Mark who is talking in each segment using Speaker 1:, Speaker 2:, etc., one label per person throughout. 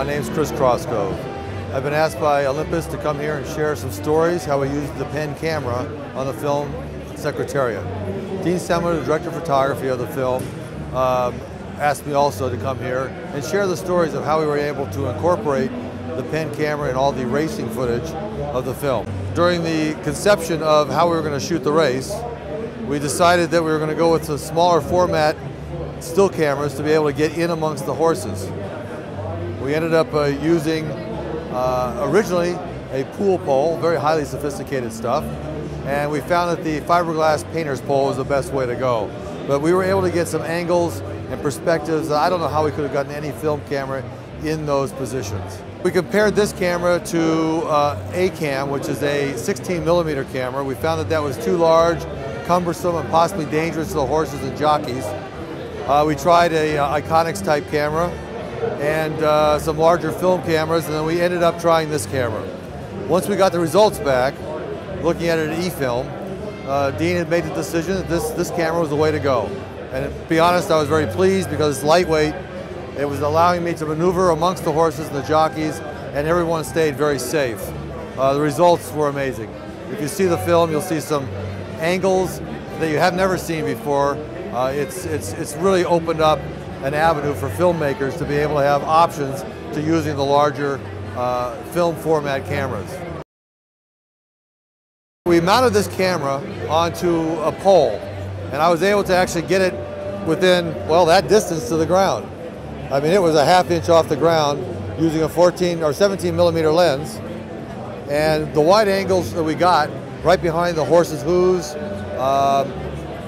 Speaker 1: My name's Chris Crossgrove. I've been asked by Olympus to come here and share some stories how we used the PEN camera on the film Secretariat. Dean Semler, the director of photography of the film, asked me also to come here and share the stories of how we were able to incorporate the PEN camera in all the racing footage of the film. During the conception of how we were going to shoot the race, we decided that we were going to go with the smaller format still cameras to be able to get in amongst the horses. We ended up using originally a pool pole, very highly sophisticated stuff, and we found that the fiberglass painter's pole was the best way to go. But we were able to get some angles and perspectives that I don't know how we could have gotten any film camera in those positions. We compared this camera to a cam, which is a 16mm camera. We found that that was too large, cumbersome, and possibly dangerous to the horses and jockeys. We tried a Iconics type camera and some larger film cameras, and then we ended up trying this camera. Once we got the results back, looking at it in e-film, Dean had made the decision that this camera was the way to go. And to be honest, I was very pleased because it's lightweight. It was allowing me to maneuver amongst the horses and the jockeys, and everyone stayed very safe. The results were amazing. If you see the film, you'll see some angles that you have never seen before. It's really opened up an avenue for filmmakers to be able to have options to using the larger film format cameras. We mounted this camera onto a pole, and I was able to actually get it within, well, that distance to the ground. I mean, it was a ½ inch off the ground using a 14 or 17mm lens, and the wide angles that we got right behind the horse's hooves,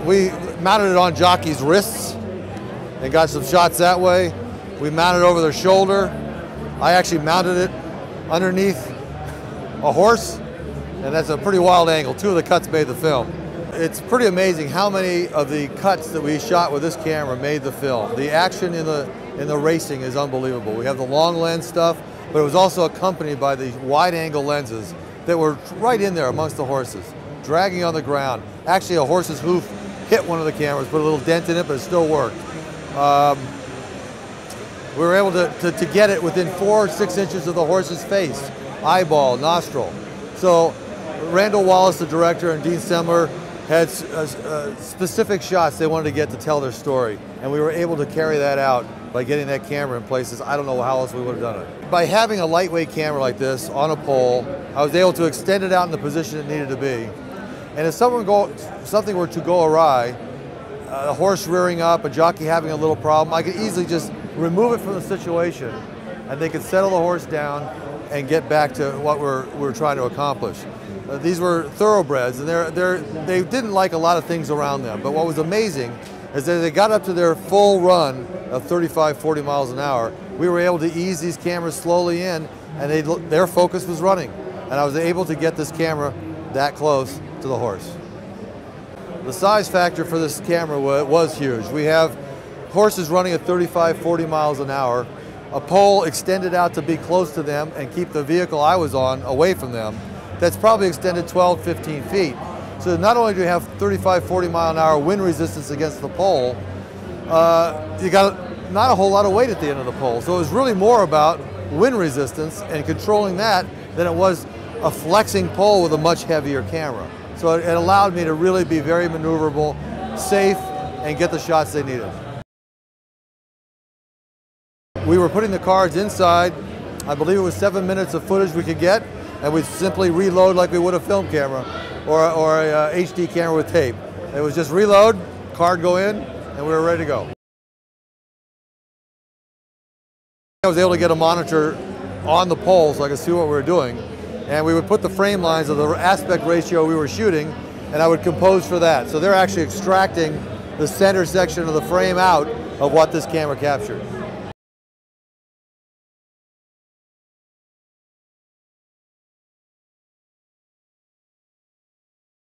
Speaker 1: we mounted it on jockeys' wrists and got some shots that way. We mounted it over their shoulder. I actually mounted it underneath a horse, and that's a pretty wild angle. 2 of the cuts made the film. It's pretty amazing how many of the cuts that we shot with this camera made the film. The action in the racing is unbelievable. We have the long lens stuff, but it was also accompanied by the wide angle lenses that were right in there amongst the horses, dragging on the ground. Actually, a horse's hoof hit one of the cameras, put a little dent in it, but it still worked. We were able to get it within 4 or 6 inches of the horse's face, eyeball, nostril. So Randall Wallace, the director, and Dean Semler had specific shots they wanted to get to tell their story, and we were able to carry that out by getting that camera in places. I don't know how else we would have done it. By having a lightweight camera like this on a pole, I was able to extend it out in the position it needed to be. And if something were to go awry, a horse rearing up, a jockey having a little problem, I could easily just remove it from the situation, and they could settle the horse down and get back to what we're trying to accomplish. These were thoroughbreds, and they didn't like a lot of things around them, but what was amazing is that they got up to their full run of 35, 40 miles an hour. We were able to ease these cameras slowly in, and their focus was running. And I was able to get this camera that close to the horse. The size factor for this camera was huge. We have horses running at 35, 40 miles an hour, a pole extended out to be close to them and keep the vehicle I was on away from them. That's probably extended 12, 15 feet. So not only do you have 35, 40 mile an hour wind resistance against the pole, you got not a whole lot of weight at the end of the pole. So it was really more about wind resistance and controlling that than it was a flexing pole with a much heavier camera. So it allowed me to really be very maneuverable, safe, and get the shots they needed. We were putting the cards inside. I believe it was 7 minutes of footage we could get, and we'd simply reload like we would a film camera or a HD camera with tape. It was just reload, card go in, and we were ready to go. I was able to get a monitor on the pole so I could see what we were doing, and we would put the frame lines of the aspect ratio we were shooting, and I would compose for that. So they're actually extracting the center section of the frame out of what this camera captured.